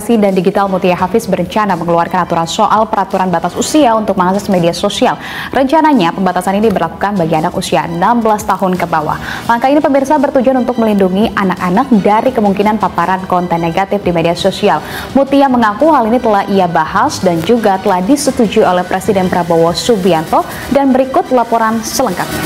Dan Digital Mutia Hafiz berencana mengeluarkan aturan soal peraturan batas usia untuk mengakses media sosial. Rencananya pembatasan ini diberlakukan bagi anak usia 16 tahun ke bawah. Langkah ini pemirsa bertujuan untuk melindungi anak-anak dari kemungkinan paparan konten negatif di media sosial. Mutia mengaku hal ini telah ia bahas dan juga telah disetujui oleh Presiden Prabowo Subianto, dan berikut laporan selengkapnya.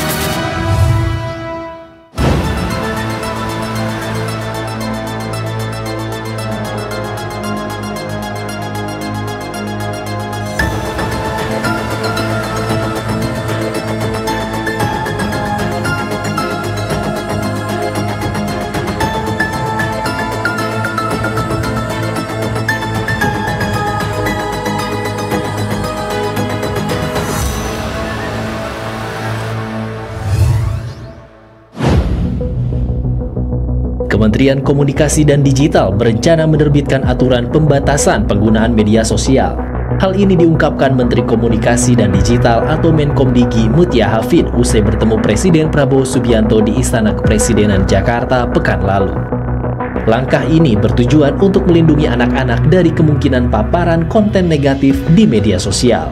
Kementerian Komunikasi dan Digital berencana menerbitkan aturan pembatasan penggunaan media sosial. Hal ini diungkapkan Menteri Komunikasi dan Digital atau Menkomdigi Mutia Hafiz usai bertemu Presiden Prabowo Subianto di Istana Kepresidenan Jakarta pekan lalu. Langkah ini bertujuan untuk melindungi anak-anak dari kemungkinan paparan konten negatif di media sosial.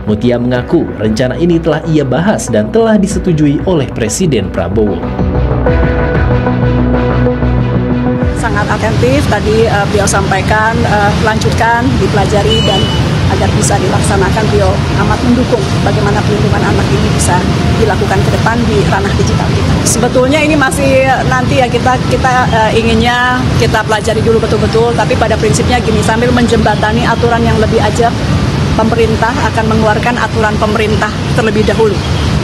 Mutia mengaku rencana ini telah ia bahas dan telah disetujui oleh Presiden Prabowo. Sangat atentif tadi beliau sampaikan, lanjutkan, dipelajari, dan agar bisa dilaksanakan beliau amat mendukung bagaimana pelindungan anak ini bisa dilakukan ke depan di ranah digital kita. Sebetulnya ini masih nanti ya kita inginnya kita pelajari dulu betul-betul, tapi pada prinsipnya gini, sambil menjembatani aturan yang lebih ajak, pemerintah akan mengeluarkan aturan pemerintah terlebih dahulu.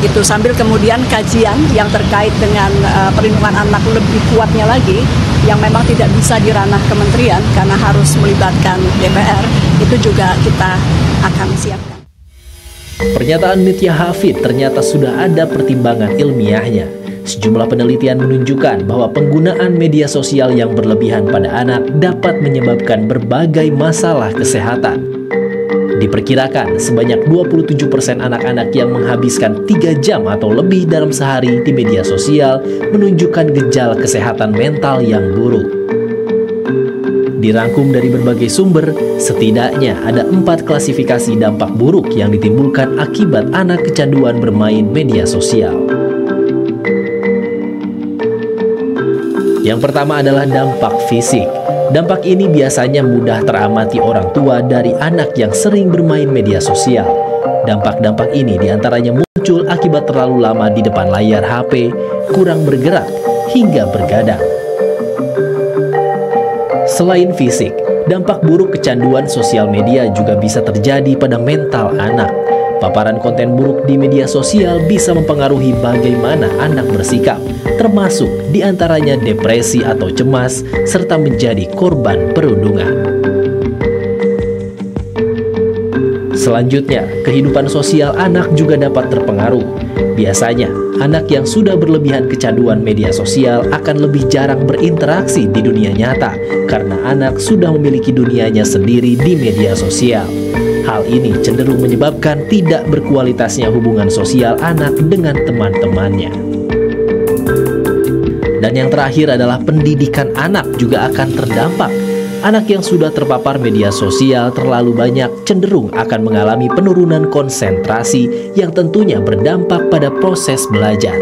Itu sambil kemudian kajian yang terkait dengan perlindungan anak lebih kuatnya lagi, yang memang tidak bisa di ranah kementerian karena harus melibatkan DPR, itu juga kita akan siapkan. Pernyataan Mutia Hafiz ternyata sudah ada pertimbangan ilmiahnya. Sejumlah penelitian menunjukkan bahwa penggunaan media sosial yang berlebihan pada anak dapat menyebabkan berbagai masalah kesehatan. Diperkirakan sebanyak 27% anak-anak yang menghabiskan 3 jam atau lebih dalam sehari di media sosial menunjukkan gejala kesehatan mental yang buruk. Dirangkum dari berbagai sumber, setidaknya ada 4 klasifikasi dampak buruk yang ditimbulkan akibat anak kecanduan bermain media sosial. Yang pertama adalah dampak fisik. Dampak ini biasanya mudah teramati orang tua dari anak yang sering bermain media sosial. Dampak-dampak ini diantaranya muncul akibat terlalu lama di depan layar HP, kurang bergerak, hingga bergadang. Selain fisik, dampak buruk kecanduan sosial media juga bisa terjadi pada mental anak. Paparan konten buruk di media sosial bisa mempengaruhi bagaimana anak bersikap, termasuk diantaranya depresi atau cemas, serta menjadi korban perundungan. Selanjutnya, kehidupan sosial anak juga dapat terpengaruh. Biasanya, anak yang sudah berlebihan kecanduan media sosial akan lebih jarang berinteraksi di dunia nyata, karena anak sudah memiliki dunianya sendiri di media sosial. Hal ini cenderung menyebabkan tidak berkualitasnya hubungan sosial anak dengan teman-temannya. Dan yang terakhir adalah pendidikan anak juga akan terdampak. Anak yang sudah terpapar media sosial terlalu banyak cenderung akan mengalami penurunan konsentrasi yang tentunya berdampak pada proses belajar.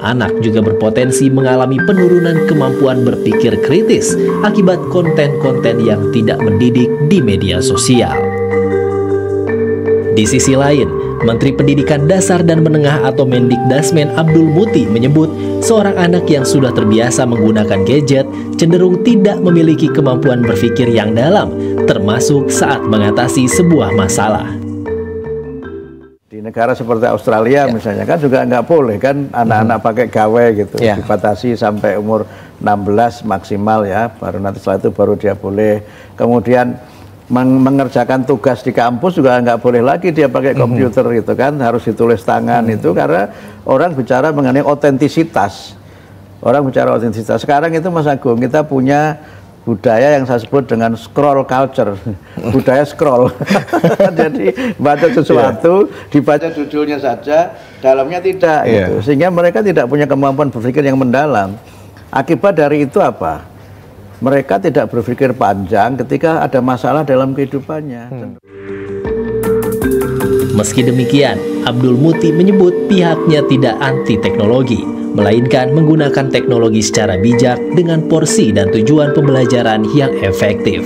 Anak juga berpotensi mengalami penurunan kemampuan berpikir kritis akibat konten-konten yang tidak mendidik di media sosial. Di sisi lain, Menteri Pendidikan Dasar dan Menengah atau Mendikdasmen Abdul Muti menyebut seorang anak yang sudah terbiasa menggunakan gadget cenderung tidak memiliki kemampuan berpikir yang dalam, termasuk saat mengatasi sebuah masalah. Di negara seperti Australia misalnya kan juga nggak boleh kan anak-anak pakai gawe gitu, dibatasi sampai umur 16 maksimal ya, baru nanti setelah itu baru dia boleh. Kemudian mengerjakan tugas di kampus juga nggak boleh lagi dia pakai komputer gitu kan, harus ditulis tangan itu, karena orang bicara mengenai otentisitas. Orang bicara otentisitas. Sekarang itu Mas Agung, kita punya budaya yang saya sebut dengan scroll culture, budaya scroll. Jadi baca sesuatu, dibaca judulnya saja, dalamnya tidak gitu. Sehingga mereka tidak punya kemampuan berpikir yang mendalam. Akibat dari itu apa? mereka tidak berpikir panjang ketika ada masalah dalam kehidupannya. Meski demikian, Abdul Muti menyebut pihaknya tidak anti teknologi, melainkan menggunakan teknologi secara bijak dengan porsi dan tujuan pembelajaran yang efektif.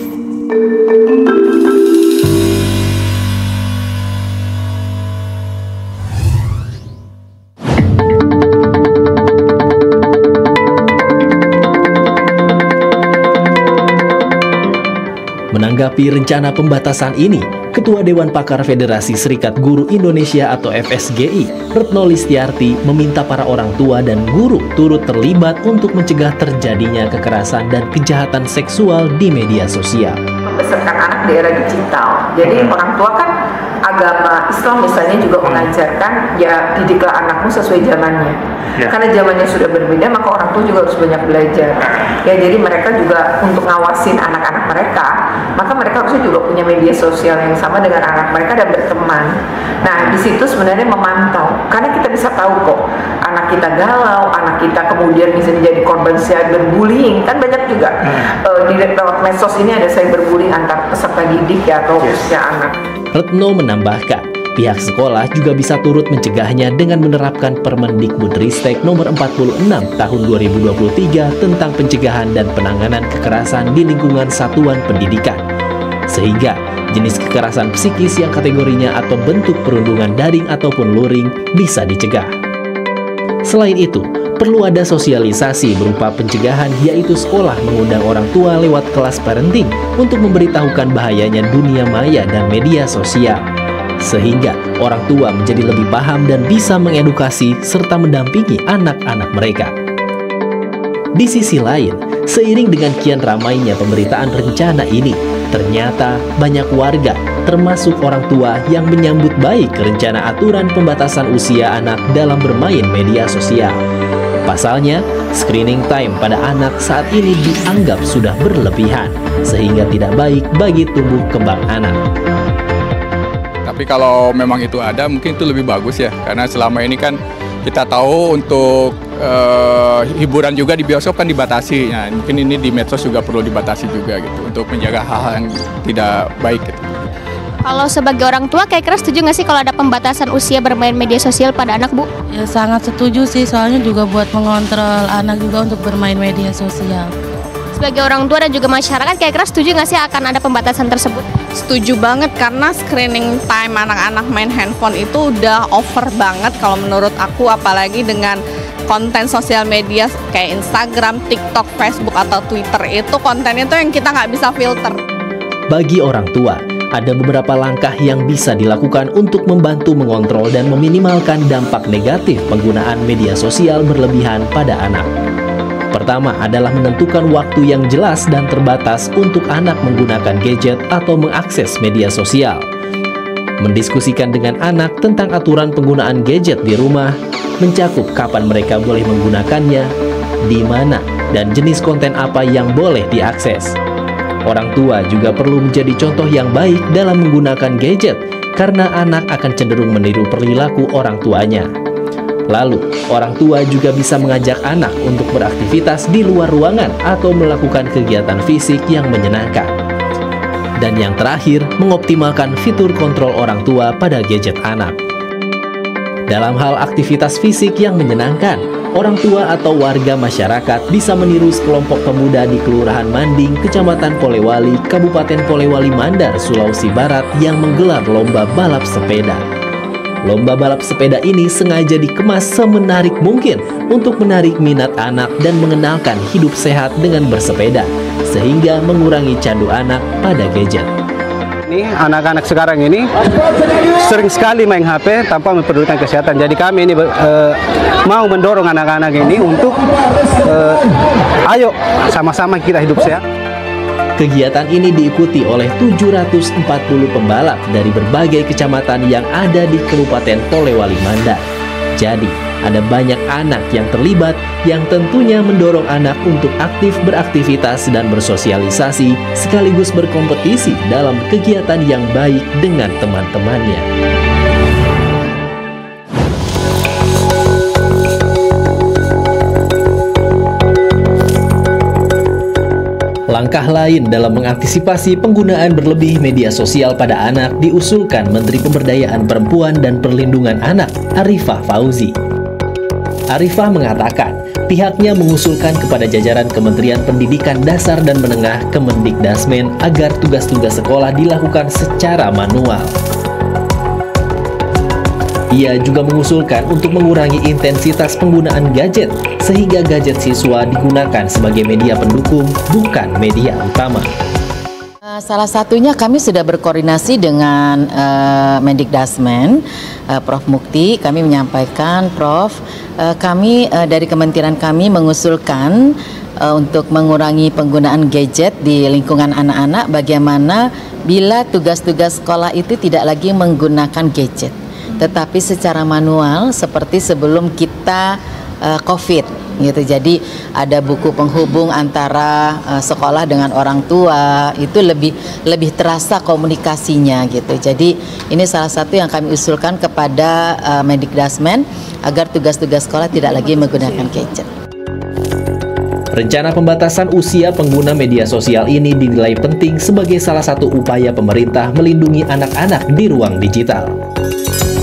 Menanggapi rencana pembatasan ini, Ketua Dewan Pakar Federasi Serikat Guru Indonesia atau FSGI, Retno Listiarti, meminta para orang tua dan guru turut terlibat untuk mencegah terjadinya kekerasan dan kejahatan seksual di media sosial. Membesarkan anak di era digital, jadi orang tua kan agama Islam misalnya juga mengajarkan ya didiklah anakmu sesuai zamannya. Karena zamannya sudah berbeda, maka orang tua juga harus banyak belajar. Ya, jadi mereka juga untuk ngawasin anak-anak mereka, maka mereka harusnya juga punya media sosial yang sama dengan anak mereka dan berteman. Nah, di situ sebenarnya memantau, karena kita bisa tahu kok anak kita galau, anak kita kemudian bisa menjadi korban cyberbullying, kan banyak juga di lewat medsos ini ada cyberbullying antar peserta didik ya atau usia anak. Retno menambahkan, pihak sekolah juga bisa turut mencegahnya dengan menerapkan Permendikbudristek nomor 46 tahun 2023 tentang pencegahan dan penanganan kekerasan di lingkungan satuan pendidikan. Sehingga jenis kekerasan psikis yang kategorinya atau bentuk perundungan daring ataupun luring bisa dicegah. Selain itu, perlu ada sosialisasi berupa pencegahan, yaitu sekolah mengundang orang tua lewat kelas parenting untuk memberitahukan bahayanya dunia maya dan media sosial. Sehingga orang tua menjadi lebih paham dan bisa mengedukasi serta mendampingi anak-anak mereka. Di sisi lain, seiring dengan kian ramainya pemberitaan rencana ini, ternyata banyak warga, termasuk orang tua yang menyambut baik rencana aturan pembatasan usia anak dalam bermain media sosial. Pasalnya, screening time pada anak saat ini dianggap sudah berlebihan, sehingga tidak baik bagi tumbuh kembang anak. Tapi kalau memang itu ada, mungkin itu lebih bagus ya, karena selama ini kan kita tahu untuk hiburan juga di bioskop kan dibatasi. Nah, mungkin ini di medsos juga perlu dibatasi juga gitu, untuk menjaga hal-hal yang tidak baik gitu. Kalau sebagai orang tua, kira-kira setuju nggak sih kalau ada pembatasan usia bermain media sosial pada anak, Bu? Ya sangat setuju sih, soalnya juga buat mengontrol anak juga untuk bermain media sosial. Sebagai orang tua dan juga masyarakat, kira-kira setuju nggak sih akan ada pembatasan tersebut? Setuju banget, karena screening time anak-anak main handphone itu udah over banget kalau menurut aku, apalagi dengan konten sosial media kayak Instagram, TikTok, Facebook, atau Twitter. Itu kontennya tuh yang kita nggak bisa filter. Bagi orang tua, ada beberapa langkah yang bisa dilakukan untuk membantu mengontrol dan meminimalkan dampak negatif penggunaan media sosial berlebihan pada anak. Pertama adalah menentukan waktu yang jelas dan terbatas untuk anak menggunakan gadget atau mengakses media sosial. Mendiskusikan dengan anak tentang aturan penggunaan gadget di rumah, mencakup kapan mereka boleh menggunakannya, di mana, dan jenis konten apa yang boleh diakses. Orang tua juga perlu menjadi contoh yang baik dalam menggunakan gadget, karena anak akan cenderung meniru perilaku orang tuanya. Lalu, orang tua juga bisa mengajak anak untuk beraktivitas di luar ruangan atau melakukan kegiatan fisik yang menyenangkan. Dan yang terakhir, mengoptimalkan fitur kontrol orang tua pada gadget anak. Dalam hal aktivitas fisik yang menyenangkan, orang tua atau warga masyarakat bisa meniru sekelompok pemuda di Kelurahan Manding, Kecamatan Polewali, Kabupaten Polewali Mandar, Sulawesi Barat yang menggelar lomba balap sepeda. Lomba balap sepeda ini sengaja dikemas semenarik mungkin untuk menarik minat anak dan mengenalkan hidup sehat dengan bersepeda, sehingga mengurangi candu anak pada gadget. Ini anak-anak sekarang ini sering sekali main HP tanpa memperdulikan kesehatan. Jadi kami ini mau mendorong anak-anak ini untuk ayo sama-sama kita hidup sehat. Kegiatan ini diikuti oleh 740 pembalap dari berbagai kecamatan yang ada di Kabupaten Polewali Mandar. Jadi, ada banyak anak yang terlibat yang tentunya mendorong anak untuk aktif beraktivitas dan bersosialisasi sekaligus berkompetisi dalam kegiatan yang baik dengan teman-temannya. langkah lain dalam mengantisipasi penggunaan berlebih media sosial pada anak diusulkan Menteri Pemberdayaan Perempuan dan Perlindungan Anak, Arifah Fauzi. Arifah mengatakan, pihaknya mengusulkan kepada jajaran Kementerian Pendidikan Dasar dan Menengah Kemendikdasmen agar tugas-tugas sekolah dilakukan secara manual. Ia juga mengusulkan untuk mengurangi intensitas penggunaan gadget, sehingga gadget siswa digunakan sebagai media pendukung, bukan media utama. Salah satunya kami sudah berkoordinasi dengan Mendikdasmen, Prof. Mukti. Kami menyampaikan, Prof, kami dari kementerian kami mengusulkan untuk mengurangi penggunaan gadget di lingkungan anak-anak, bagaimana bila tugas-tugas sekolah itu tidak lagi menggunakan gadget, tetapi secara manual seperti sebelum kita COVID gitu. Jadi ada buku penghubung antara sekolah dengan orang tua, itu lebih terasa komunikasinya gitu. Jadi ini salah satu yang kami usulkan kepada Mendikdasmen agar tugas-tugas sekolah tidak lagi menggunakan gadget. Rencana pembatasan usia pengguna media sosial ini dinilai penting sebagai salah satu upaya pemerintah melindungi anak-anak di ruang digital.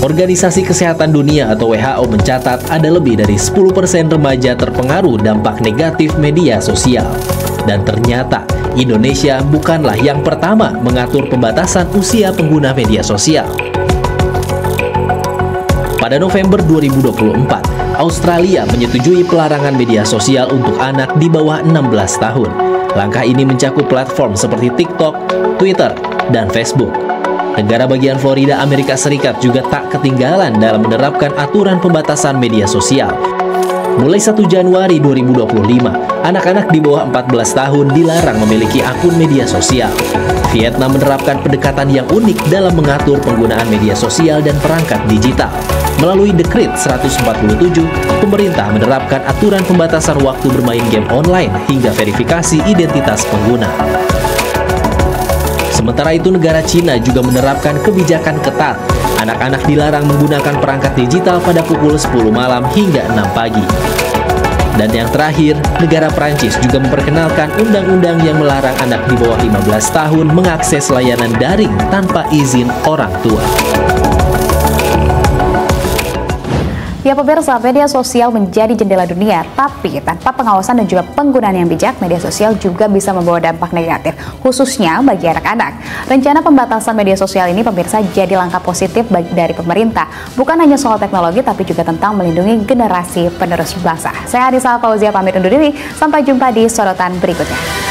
Organisasi Kesehatan Dunia atau WHO mencatat ada lebih dari 10% remaja terpengaruh dampak negatif media sosial. Dan ternyata Indonesia bukanlah yang pertama mengatur pembatasan usia pengguna media sosial. Pada November 2024, Australia menyetujui pelarangan media sosial untuk anak di bawah 16 tahun. Langkah ini mencakup platform seperti TikTok, Twitter, dan Facebook. Negara bagian Florida, Amerika Serikat juga tak ketinggalan dalam menerapkan aturan pembatasan media sosial. Mulai 1 Januari 2025, anak-anak di bawah 14 tahun dilarang memiliki akun media sosial. Vietnam menerapkan pendekatan yang unik dalam mengatur penggunaan media sosial dan perangkat digital. Melalui Dekret 147, pemerintah menerapkan aturan pembatasan waktu bermain game online hingga verifikasi identitas pengguna. Sementara itu, negara Cina juga menerapkan kebijakan ketat. Anak-anak dilarang menggunakan perangkat digital pada pukul 10 malam hingga 6 pagi. Dan yang terakhir, negara Prancis juga memperkenalkan undang-undang yang melarang anak di bawah 15 tahun mengakses layanan daring tanpa izin orang tua. Ya pemirsa, media sosial menjadi jendela dunia, tapi tanpa pengawasan dan juga penggunaan yang bijak, media sosial juga bisa membawa dampak negatif, khususnya bagi anak-anak. Rencana pembatasan media sosial ini pemirsa jadi langkah positif dari pemerintah, bukan hanya soal teknologi, tapi juga tentang melindungi generasi penerus bangsa. Saya Anissa Fauzia pamit undur diri, sampai jumpa di sorotan berikutnya.